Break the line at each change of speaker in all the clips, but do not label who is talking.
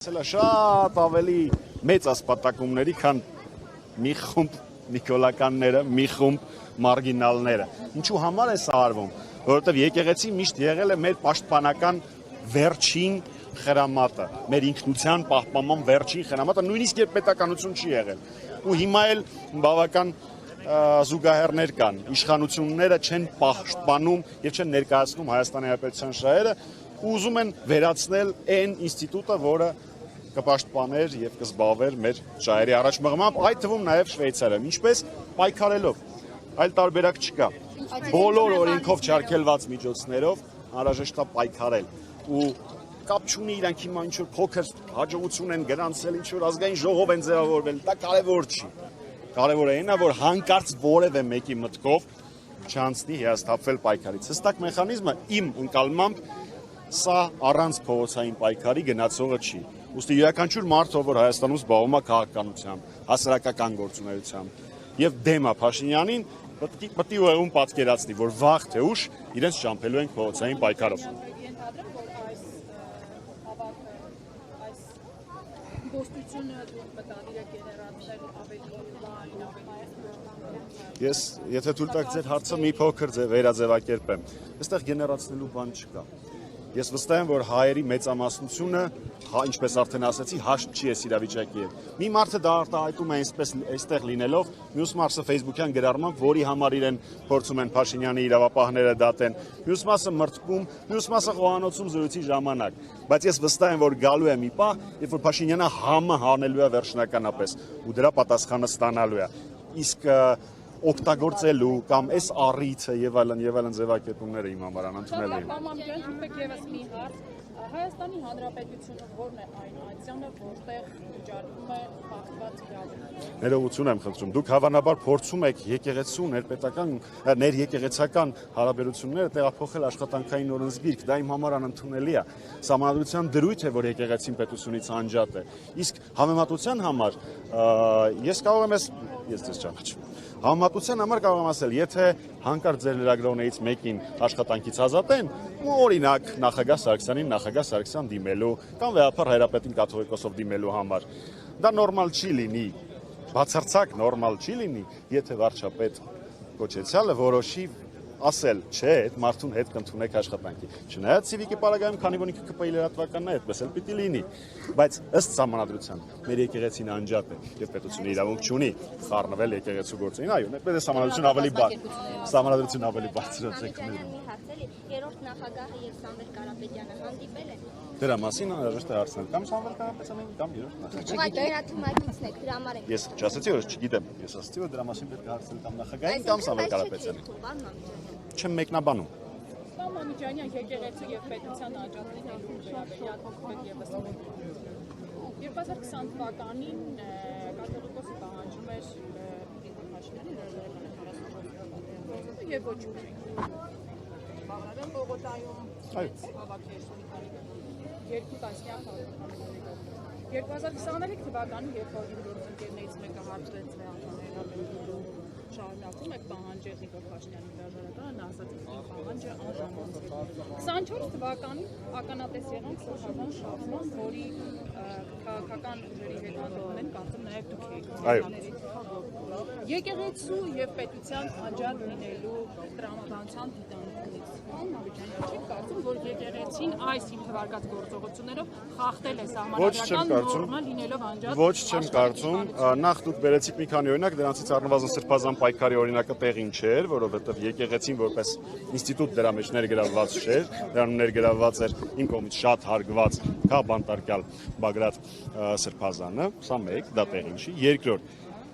Շատ ավելի մեծ ասպատակումների, քան մի խումբ նիկոլականները, մի խումբ մարգինալները։ Ինչու համար է սա արվում, որովհետև եկեղեցի միշտ եղել է մեր պաշտպանական վերջին խրամատը, մեր ինքնության պահպանման վերջին խրամատը, նույնիսկ երբ պետականություն չի եղել։ Ու հիմա էլ բավական զուգահեռներ կան, իշխանությունները չեն պաշտպանում եւ չեն ներկայացնում Հայաստանի Հանրապետության շահերը, ու ուզում են վերացնել այն ինստիտուտը, որը կպաշտպաներ եւ կզբաղվեր մեր շահերի առաջմղմամբ, այդ թվում նաեւ Շվեյցարիայում, ինչպես պայքարելով, այլ տարբերակ չկա։ Բոլոր օրենքով չարգելված միջոցներով անհրաժեշտ է պայքարել ու կապ չունի իրանք հիմա ինչ որ փոքր հաջողություն են գրանցել, ինչ որ ազգային ժողով են ձևավորվել, դա կարևոր չի։ Կարևորը այն է, որ հանկարծ որևէ մեկի մտքով չանցնի հիասթափվել պայքարից։ Հստակ մեխանիզմը իմ ընկալմամբ սա առանց փողոցային պայքարի գնացողը չի։ Ուստի յուրաքանչյուր մարդ, որ Հայաստանում զբաղվում է քաղաքականությամբ, հասարակական գործունեությամբ եւ դեմ է Փաշինյանին, պետք է ուղղում պատկերացնի, որ վաղ թե ուշ իրենց ճամփելու են փողոցային պայքարով։ Ես, եթե թույլ տաք ձեր հարցը մի փոքր վերաձևակերպեմ, այստեղ գեներացնելու բան չկա։ Ես վստահ եմ, որ հայերի մեծամասնությունը, ինչպես արդեն ասացի, հաշտ չի այս իրավիճակի հետ։ Մի մարդը դա արտահայտում է այստեղ լինելով, մյուս մասը Facebook-յան գրառմամբ, որի համար իրեն փորձում են Փաշինյանի իրավապահները դատեն, մյուս մասը մրցքում, մյուս մասը խոհանոցում զրույցի ժամանակ։ Բայց ես վստահ եմ, որ գալու է մի պահ, երբ որ Փաշինյանը համը հանելու է վերջնականապես, ու դրա պատասխանը ստանալու է։ Իսկ օգտագործելու կամ այս առիթը եւ այլն ձևակերպումները իմ համար անընդունելի են։
Հայաստանի Հանրապետությունը որն է այն այցյանը, որտեղ վիճարկվում է խախտված իրավունքները։
Ներողություն եմ խնդրում, դուք հավանաբար փորձում եք եկեղեցու ներեկեղեցական հարաբերությունները տեղափոխել աշխատանքային օրենսգիրք, դա իմ համար անընդունելի է։ Սահմանադրության դրույթ է, որ եկեղեցին պետությունից անջատ է։ Իսկ համեմատության համար ես կարող եմ ես ձեզ ճանաչում։ Համեմատության համար կարող եմ ասել, եթե հանկարծ ձեր լրագրողներից մեկին աշխատանքից ազատեն, օրինակ նախագահ Սարգսյան դիմելու կամ վեհապար Հայրապետին կաթողիկոսով դիմելու համար, դա նորմալ չի լինի, բացարձակ նորմալ չի լինի, եթե վարչապետ կոչեցյալը որոշի ասել, չէ, այդ մարդուն հետ կընդունեք աշխատանքի։ Չնայած Civic-ի պարագայում, քանի որ ինքը ԿՊ-ի լրատվականն է, այդպես էլ պիտի լինի, բայց ըստ սահմանադրության մեր եկեղեցին անջատ է եւ պետությունը իրավունք չունի խառնվել եկեղեցու գործերին։ Այո, այդպես է սահմանադրություն ավելի բարձր։
Երրորդ նախագահը եւ Սամվել Կարապետյանը հանդիպել են։
Դրա մասին անհրաժեշտ է հարցնել կամ Սամվել Կարապետյանին կամ երրորդ նախագահին։ Ես չասացի, որ չգիտեմ, ես ասացի, որ դրա մասին պետք է հարցնել կամ նախագահին կամ Սամվել Կարապետյանին։ Չեմ մեկնաբանում։
Սամամիջանյան եկեղեցու եւ պետության աջակցության վերաբերյալ փոքր եւս 2020 թվականին կաթողիկոսը պահանջում էր Փաշինյանի եւ ոչ ոք։ Բաղրամյան Բողոկայում հավաքեր երկու տասնյակ 2023 թվականին, երբ որ իմ գործընկերներից մեկը հարցրեց վերանալու շարունակում եք պահանջել Նիկոլ Փաշինյանի հրաժարականը, նա ասաց, որ պահանջը անժամանց է։ 24 թվականին ականատես եղանք սոցիալական շարժման, որի քաղաքական ուժերի հետ հանդիպում են, կարծում նաև դուք եք։ Եկեղեցու եւ պետության անջատ լինելու տրամաբանության դիտարկումից չի կարծում, որ եկեղեցին այս իմ թվարկած գործողություններով խախտել է սահմանադրական նորմա լինելով անջատ։
Ոչ չեմ կարծում, նախ դուք բերեցիք մի քանի օրինակ, դրանցից առնվազն Սրբազան պայքարի օրինակը տեղին չէր, որովհետև եկեղեցին որպես ինստիտուտ դրա մեջ ներգրավված չէր, դրանում ներգրավված էր իմ կողմից շատ հարգված քաղբանտարկյալ Բագրատ Սրբազանը, սա մեկ, դա տեղին չի, երկրորդ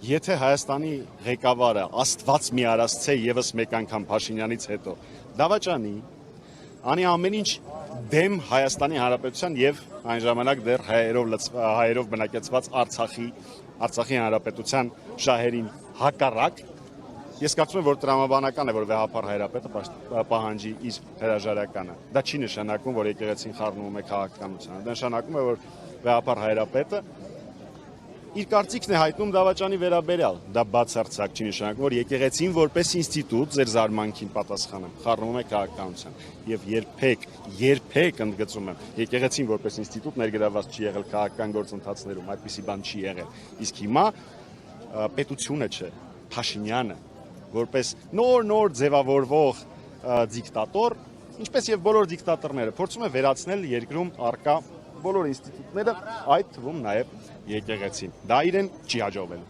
Եթե Հայաստանի ղեկավարը Աստված մի արածցե եւս մեկ անգամ Փաշինյանից հետո դավաճանի, անի ամեն ինչ դեմ Հայաստանի Հանրապետության եւ այն ժամանակ դեռ հայերով բնակեցված Արցախի Հանրապետության շահերին հակառակ, ես կարծում եմ, որ տրամաբանական է, որ վեհապար Հայրապետը պահանջի իր հրաժարականը։ Դա չի նշանակում, որ եկեղեցին խառնվում է քաղաքականությանը, դա նշանակում է, որ վեհապար Հայրապետը իր կարծիքն է հայտնում դավաճանի վերաբերյալ, դա բացարձակ չի նշանակում, որ եկեղեցին որպես ինստիտուտ ձեր զարմանքին պատասխանեմ, խառնում է քաղաքականության եւ երբեք ընդգծում եմ, եկեղեցին որպես ինստիտուտ ներգրավված չի եղել քաղաքական գործընթացներում, այդպիսի բան չի եղել։ Իսկ հիմա պետությունը չէ, Փաշինյանը որպես նոր ձևավորվող դիկտատոր, ինչպես եւ բոլոր դիկտատորները, փորձում է վերացնել երկրում առկա բոլոր ինստիտուտները, այդ թվում նաև եկեղեցին։ Դա իրեն չի հաջողվել։